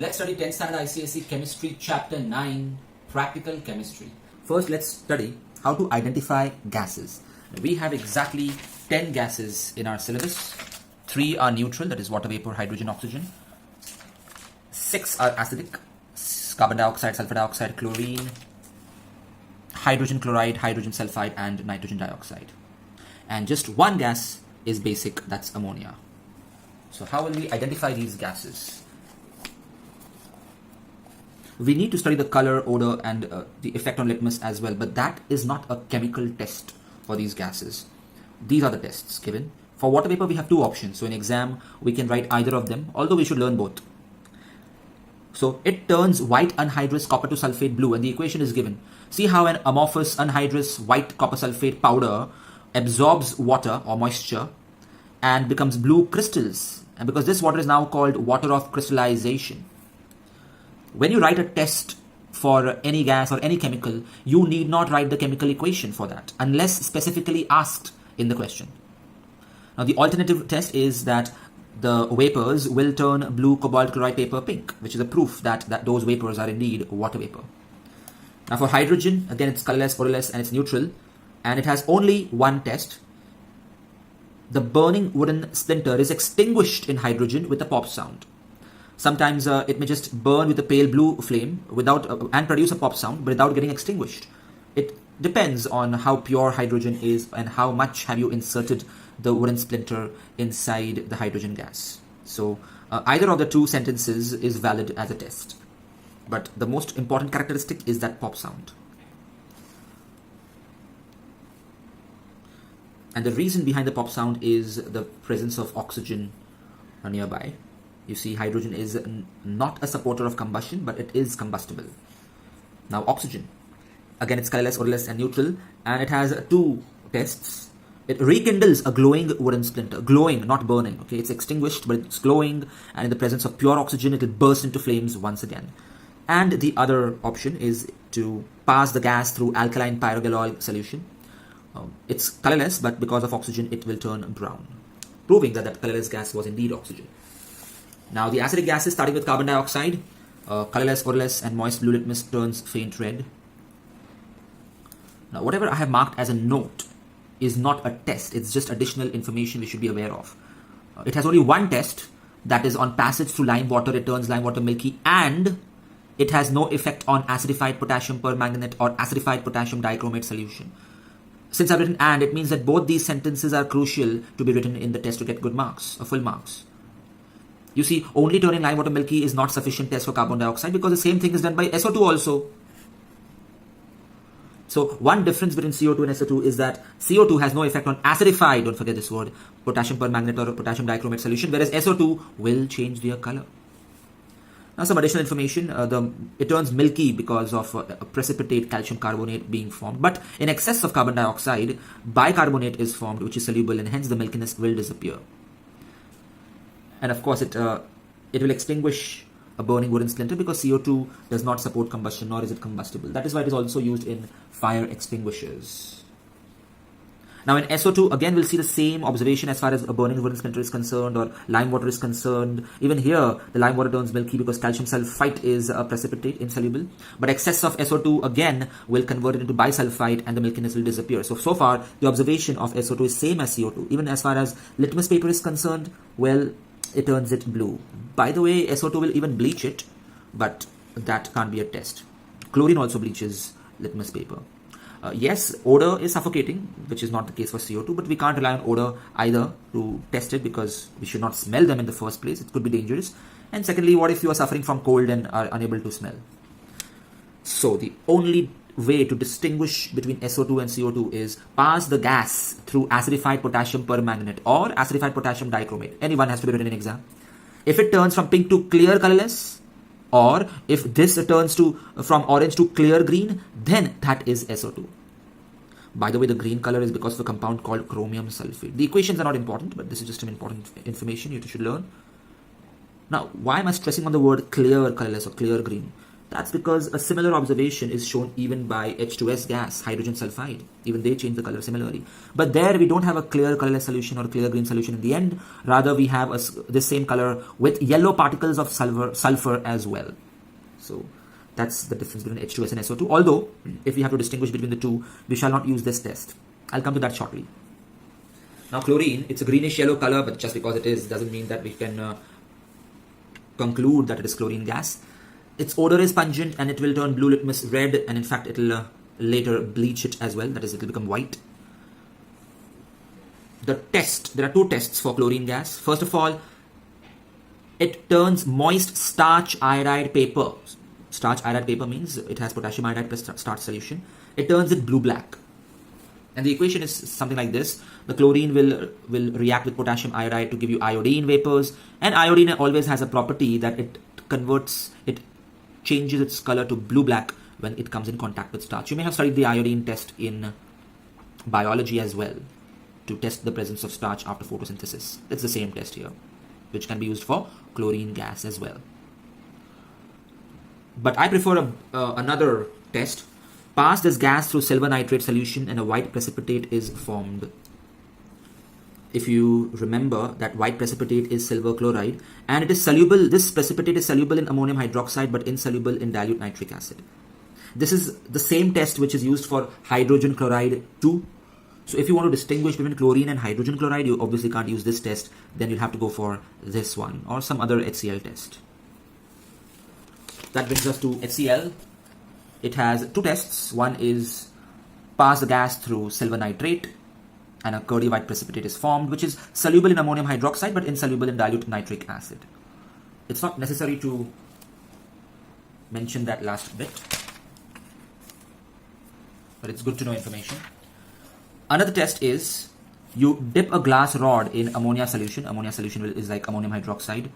Let's study 10th standard ICSE Chemistry Chapter 9, Practical Chemistry. First, let's study how to identify gases. We have exactly 10 gases in our syllabus. 3 are neutral, that is water vapor, hydrogen, oxygen. 6 are acidic, carbon dioxide, sulfur dioxide, chlorine, hydrogen chloride, hydrogen sulfide, and nitrogen dioxide. And just one gas is basic, that's ammonia. So how will we identify these gases? We need to study the color, odor, and the effect on litmus as well, but that is not a chemical test for these gases. These are the tests given. For water vapor, we have 2 options. So in exam, we can write either of them, although we should learn both. So it turns white anhydrous copper to sulfate blue, and the equation is given. See how an amorphous anhydrous white copper sulfate powder absorbs water or moisture and becomes blue crystals. And because this water is now called water of crystallization. When you write a test for any gas or any chemical, you need not write the chemical equation for that unless specifically asked in the question. Now the alternative test is that the vapors will turn blue cobalt chloride paper pink, which is a proof that those vapors are indeed water vapor. Now for hydrogen, again it's colorless, odorless, and it's neutral, and it has only one test. The burning wooden splinter is extinguished in hydrogen with a pop sound. Sometimes it may just burn with a pale blue flame without and produce a pop sound, but without getting extinguished. It depends on how pure hydrogen is and how much have you inserted the wooden splinter inside the hydrogen gas. So either of the 2 sentences is valid as a test. But the most important characteristic is that pop sound. And the reason behind the pop sound is the presence of oxygen nearby. You see, hydrogen is not a supporter of combustion, but it is combustible. Now oxygen, again it's colorless, odorless, and neutral, and it has 2 tests. It rekindles a glowing wooden splinter. Glowing, not burning. Okay, it's extinguished, but it's glowing, and in the presence of pure oxygen, it will burst into flames once again. And the other option is to pass the gas through alkaline pyrogalol solution. It's colorless, but because of oxygen, it will turn brown, proving that colorless gas was indeed oxygen. Now the acidic gases, starting with carbon dioxide, colorless, odorless, and moist blue litmus turns faint red. Now whatever I have marked as a note is not a test, it's just additional information we should be aware of. It has only one test, that is on passage through lime water, it turns lime water milky, and it has no effect on acidified potassium permanganate or acidified potassium dichromate solution. Since I've written and, it means that both these sentences are crucial to be written in the test to get good marks, or full marks. You see, only turning lime water milky is not sufficient test for carbon dioxide because the same thing is done by SO2 also. So one difference between CO2 and SO2 is that CO2 has no effect on acidified, don't forget this word, potassium permanganate or potassium dichromate solution, whereas SO2 will change their color. Now some additional information, it turns milky because of a precipitate calcium carbonate being formed, but in excess of carbon dioxide, bicarbonate is formed which is soluble, and hence the milkiness will disappear. And of course it will extinguish a burning wooden splinter because CO2 does not support combustion, nor is it combustible. That is why it is also used in fire extinguishers. Now in SO2, again we'll see the same observation as far as a burning wooden splinter is concerned or lime water is concerned. Even here, the lime water turns milky because calcium sulfite is a precipitate, insoluble. But excess of SO2 again will convert it into bisulfite and the milkiness will disappear. So far, the observation of SO2 is same as CO2. Even as far as litmus paper is concerned, well, it turns it blue. By the way, SO2 will even bleach it, but that can't be a test. Chlorine also bleaches litmus paper. Yes, odor is suffocating, which is not the case for CO2, but we can't rely on odor either to test it because we should not smell them in the first place. It could be dangerous. And secondly, what if you are suffering from cold and are unable to smell? So the only way to distinguish between SO2 and CO2 is pass the gas through acidified potassium permanganate or acidified potassium dichromate. Anyone has to be written in exam. If it turns from pink to clear colorless, or if this turns from orange to clear green, then that is SO2. By the way, the green color is because of a compound called chromium sulfate. The equations are not important, but this is just some important information you should learn. Now, why am I stressing on the word clear colorless or clear green? That's because a similar observation is shown even by H2S gas, hydrogen sulfide. Even they change the color similarly. But there we don't have a clear colorless solution or a clear green solution in the end. Rather, we have this same color with yellow particles of sulfur as well. So that's the difference between H2S and SO2. Although, if we have to distinguish between the two, we shall not use this test. I'll come to that shortly. Now chlorine, it's a greenish yellow color, but just because it is doesn't mean that we can conclude that it is chlorine gas. Its odor is pungent and it will turn blue litmus red, and in fact it will later bleach it as well, that is it will become white. There are two tests for chlorine gas. First of all, it turns moist starch iodide paper. Starch iodide paper means it has potassium iodide plus starch solution. It turns it blue-black. And the equation is something like this. The chlorine will react with potassium iodide to give you iodine vapors, and iodine always has a property that it changes its color to blue-black when it comes in contact with starch. You may have studied the iodine test in biology as well, to test the presence of starch after photosynthesis. It's the same test here, which can be used for chlorine gas as well. But I prefer another test. Pass this gas through silver nitrate solution and a white precipitate is formed. If you remember, that white precipitate is silver chloride, and it is soluble. This precipitate is soluble in ammonium hydroxide but insoluble in dilute nitric acid. This is the same test which is used for hydrogen chloride too. So if you want to distinguish between chlorine and hydrogen chloride, you obviously can't use this test. Then you'll have to go for this one or some other HCl test. That brings us to HCl. It has two tests. One is pass the gas through silver nitrate and a curdy white precipitate is formed, which is soluble in ammonium hydroxide but insoluble in dilute nitric acid. It's not necessary to mention that last bit, but it's good to know information. Another test is you dip a glass rod in ammonia solution. Ammonia solution is like ammonium hydroxide,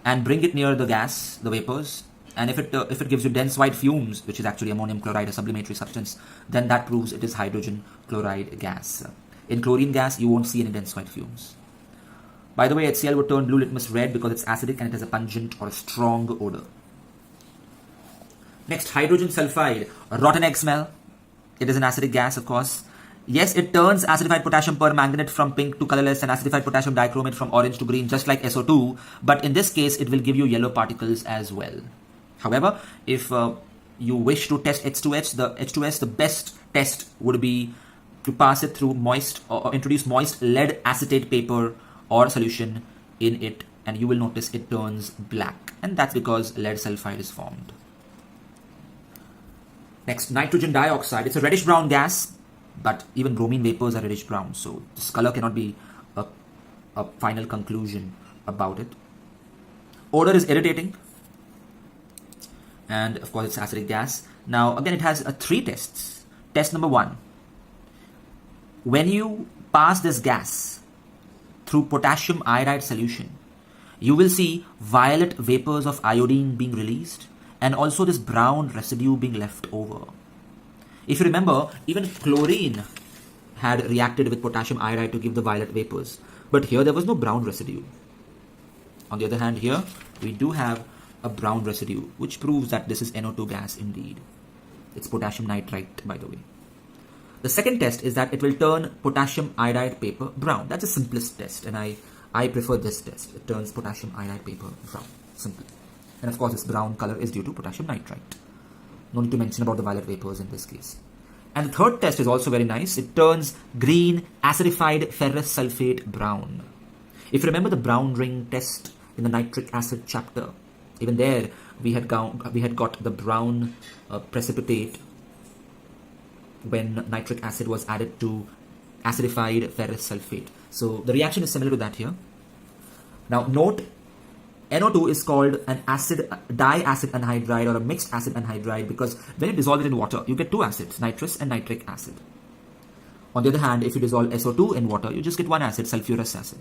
and bring it near the gas, the vapors. And if it gives you dense white fumes, which is actually ammonium chloride, a sublimatory substance, then that proves it is hydrogen chloride gas. In chlorine gas, you won't see any dense white fumes. By the way, HCl would turn blue litmus red because it's acidic and it has a pungent or a strong odor. Next, hydrogen sulfide, rotten egg smell. It is an acidic gas, of course. Yes, it turns acidified potassium permanganate from pink to colorless and acidified potassium dichromate from orange to green, just like SO2. But in this case, it will give you yellow particles as well. However, if you wish to test H2S, the best test would be to pass it through moist or introduce moist lead acetate paper or solution in it, and you will notice it turns black, and that's because lead sulfide is formed. Next, nitrogen dioxide. It's a reddish brown gas, but even bromine vapors are reddish brown, so this color cannot be a final conclusion about it. Odor is irritating, and of course it's acidic gas. Now again, it has three tests. Test number 1. When you pass this gas through potassium iodide solution, you will see violet vapors of iodine being released and also this brown residue being left over. If you remember, even chlorine had reacted with potassium iodide to give the violet vapors, but here there was no brown residue. On the other hand, here we do have a brown residue, which proves that this is NO2 gas indeed. It's potassium nitrite, by the way. The second test is that it will turn potassium iodide paper brown. That's the simplest test, and I prefer this test. It turns potassium iodide paper brown. Simple. And of course, this brown color is due to potassium nitrite. No need to mention about the violet vapors in this case. And the third test is also very nice. It turns green acidified ferrous sulfate brown. If you remember the brown ring test in the nitric acid chapter, even there we had got the brown precipitate when nitric acid was added to acidified ferrous sulfate. So the reaction is similar to that here. Now note, NO2 is called an diacid anhydride or a mixed acid anhydride because when you dissolve it in water, you get two acids, nitrous and nitric acid. On the other hand, if you dissolve SO2 in water, you just get one acid, sulfurous acid.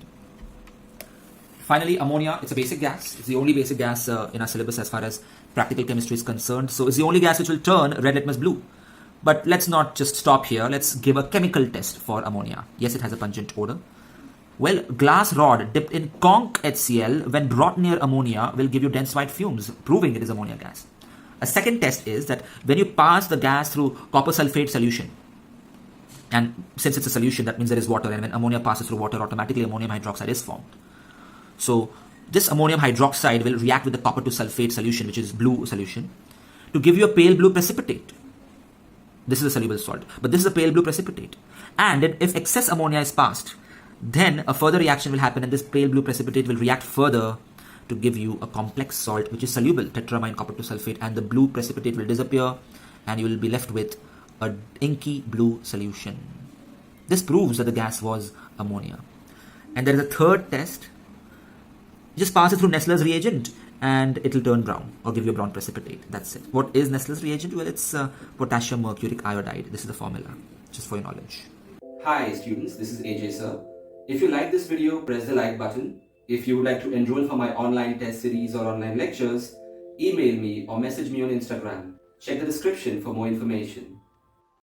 Finally, ammonia, it's a basic gas. It's the only basic gas in our syllabus as far as practical chemistry is concerned. So it's the only gas which will turn red litmus blue. But let's not just stop here. Let's give a chemical test for ammonia. Yes, it has a pungent odor. Well, glass rod dipped in conch HCl when brought near ammonia will give you dense white fumes, proving it is ammonia gas. A second test is that when you pass the gas through copper sulfate solution, and since it's a solution, that means there is water, and when ammonia passes through water, automatically ammonium hydroxide is formed. So this ammonium hydroxide will react with the copper to sulfate solution, which is blue solution, to give you a pale blue precipitate. This is a soluble salt, but this is a pale blue precipitate. And if excess ammonia is passed, then a further reaction will happen, and this pale blue precipitate will react further to give you a complex salt which is soluble, tetramine copper to sulfate, and the blue precipitate will disappear and you will be left with a inky blue solution. This proves that the gas was ammonia. And there is a third test. Just pass it through Nessler's reagent and it will turn brown or give you a brown precipitate. That's it. What is Nessler's reagent? Well, it's potassium mercuric iodide. This is the formula, just for your knowledge. Hi students, this is AJ sir. If you like this video, press the like button. If you would like to enroll for my online test series or online lectures, email me or message me on Instagram. Check the description for more information.